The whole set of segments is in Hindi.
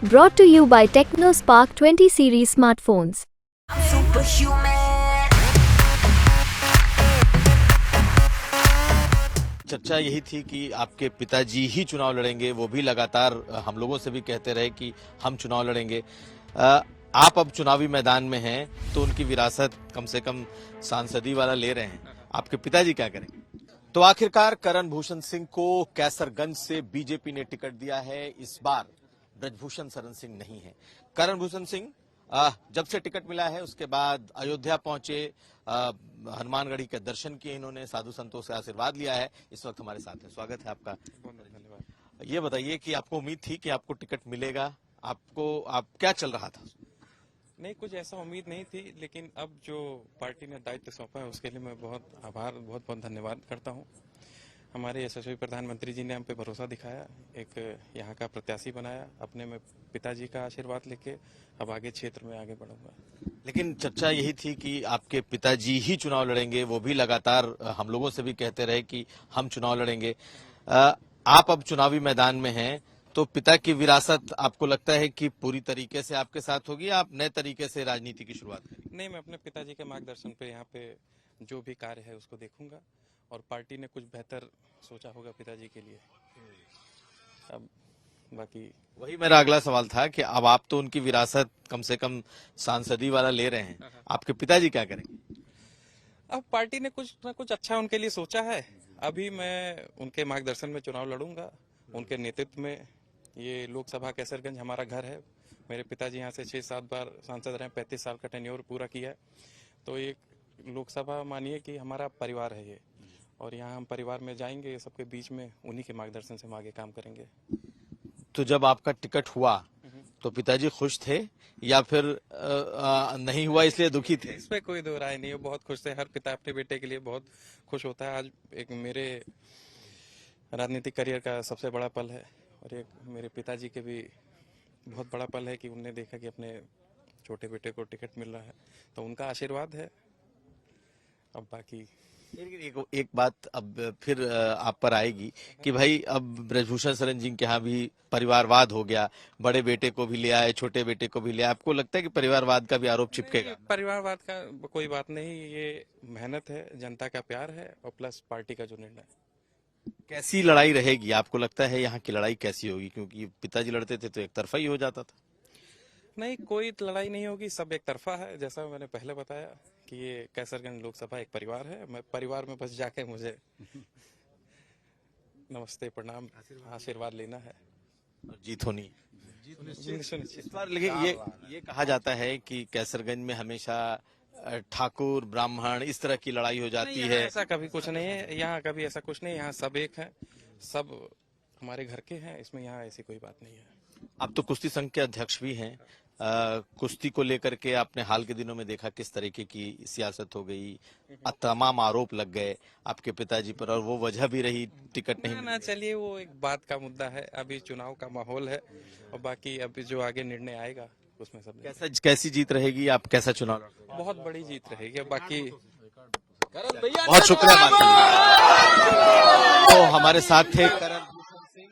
Brought to you by TechnoSpark 20 series smartphones. चर्चा यही थी कि आपके पिताजी ही चुनाव लड़ेंगे, वो भी लगातार हम लोगों से भी कहते रहे कि हम चुनाव लड़ेंगे। आप अब चुनावी मैदान में हैं तो उनकी विरासत कम से कम सांसदी वाला ले रहे हैं, आपके पिताजी क्या करेंगे? तो आखिरकार करण भूषण सिंह को कैसरगंज से बीजेपी ने टिकट दिया है। इस बार ब्रजभूषण शरण सिंह नहीं है। करण भूषण सिंह जब से टिकट मिला है उसके बाद अयोध्या पहुंचे, हनुमानगढ़ी के दर्शन किए, इन्होंने साधु संतों से आशीर्वाद लिया है। इस वक्त हमारे साथ है, स्वागत है आपका। धन्यवाद। ये बताइए कि आपको उम्मीद थी कि आपको टिकट मिलेगा, आप क्या चल रहा था? नहीं, कुछ ऐसा उम्मीद नहीं थी, लेकिन अब जो पार्टी ने दायित्व सौंपा है उसके लिए मैं बहुत बहुत धन्यवाद करता हूं। हमारे यशस्वी प्रधानमंत्री जी ने हम पे भरोसा दिखाया, एक यहाँ का प्रत्याशी बनाया, अपने में पिताजी का आशीर्वाद लेके अब आगे क्षेत्र में आगे बढ़ूंगा। लेकिन चर्चा यही थी कि आपके पिताजी ही चुनाव लड़ेंगे, वो भी लगातार हम लोगों से भी कहते रहे कि हम चुनाव लड़ेंगे। आप अब चुनावी मैदान में हैं तो पिता की विरासत आपको लगता है कि पूरी तरीके से आपके साथ होगी, आप नए तरीके से राजनीति की शुरुआत करेंगे? नहीं, मैं अपने पिताजी के मार्गदर्शन पे यहाँ पे जो भी कार्य है उसको देखूंगा और पार्टी ने कुछ बेहतर सोचा होगा पिताजी के लिए। अब बाकी वही मेरा अगला सवाल था कि अब आप तो उनकी विरासत कम से कम सांसदी वाला ले रहे हैं, आपके पिताजी क्या करेंगे? अब पार्टी ने कुछ ना कुछ अच्छा उनके लिए सोचा है। अभी मैं उनके मार्गदर्शन में चुनाव लड़ूंगा, उनके नेतृत्व में। ये लोकसभा कैसरगंज हमारा घर है। मेरे पिताजी यहाँ से 6-7 बार सांसद रहे, 35 साल का टेन्योर पूरा किया है। तो एक लोकसभा मानिए कि हमारा परिवार है ये, और यहाँ हम परिवार में जाएंगे, सबके बीच में उन्हीं के मार्गदर्शन से हम आगे काम करेंगे। तो जब आपका टिकट हुआ तो पिताजी खुश थे या फिर नहीं हुआ इसलिए दुखी थे? इसमें कोई दो राय नहीं है, बहुत खुश थे। हर पिता अपने बेटे के लिए बहुत खुश होता है। आज एक मेरे राजनीतिक करियर का सबसे बड़ा पल है और एक मेरे पिताजी के भी बहुत बड़ा पल है कि उनने देखा कि अपने छोटे बेटे को टिकट मिल रहा है, तो उनका आशीर्वाद है। अब बाकी एक बात अब फिर आप पर आएगी कि भाई अब ब्रजभूषण शरण जी के यहाँ भी परिवारवाद हो गया, बड़े बेटे को भी ले आए, छोटे बेटे को भी ले आए। आपको लगता है कि परिवारवाद का भी आरोप चिपकेगा? परिवारवाद का कोई बात नहीं, ये मेहनत है, जनता का प्यार है और प्लस पार्टी का जो निर्णय। कैसी लड़ाई रहेगी आपको लगता है, यहाँ की लड़ाई कैसी होगी? क्योंकि पिताजी लड़ते थे तो एक तरफा ही हो जाता था। नहीं, कोई लड़ाई नहीं होगी, सब एक तरफा है। जैसा मैंने पहले बताया कि ये कैसरगंज लोकसभा एक परिवार है। मैं परिवार में बस जाके मुझे नमस्ते प्रणाम आशीर्वाद लेना है और जीत होनी सुनिश्चित। इस बार। लेकिन ये कहा जाता है कि कैसरगंज में हमेशा ठाकुर ब्राह्मण इस तरह की लड़ाई हो जाती है। ऐसा कभी कुछ नहीं है, यहाँ कभी ऐसा कुछ नहीं। यहाँ सब एक है, सब हमारे घर के हैं, इसमें यहाँ ऐसी कोई बात नहीं है। आप तो कुश्ती संघ के अध्यक्ष भी हैं। कुश्ती को लेकर के आपने हाल के दिनों में देखा किस तरीके की सियासत हो गई, तमाम आरोप लग गए आपके पिताजी पर, और वो वजह भी रही टिकट नहीं ना चलिए, वो एक बात का मुद्दा है। अभी चुनाव का माहौल है और बाकी अभी जो आगे निर्णय आएगा उसमें सब कैसी जीत रहेगी, आप कैसा चुनाव लड़ोगे? बहुत बड़ी जीत रहेगी। बाकी बहुत शुक्रिया। तो हमारे साथ थे करण भूषण सिंह,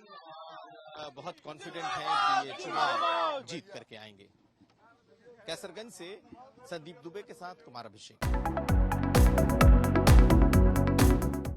बहुत कॉन्फिडेंट हैं कि ये चुनाव जीत करके आएंगे। कैसरगंज से संदीप दुबे के साथ कुमार अभिषेक।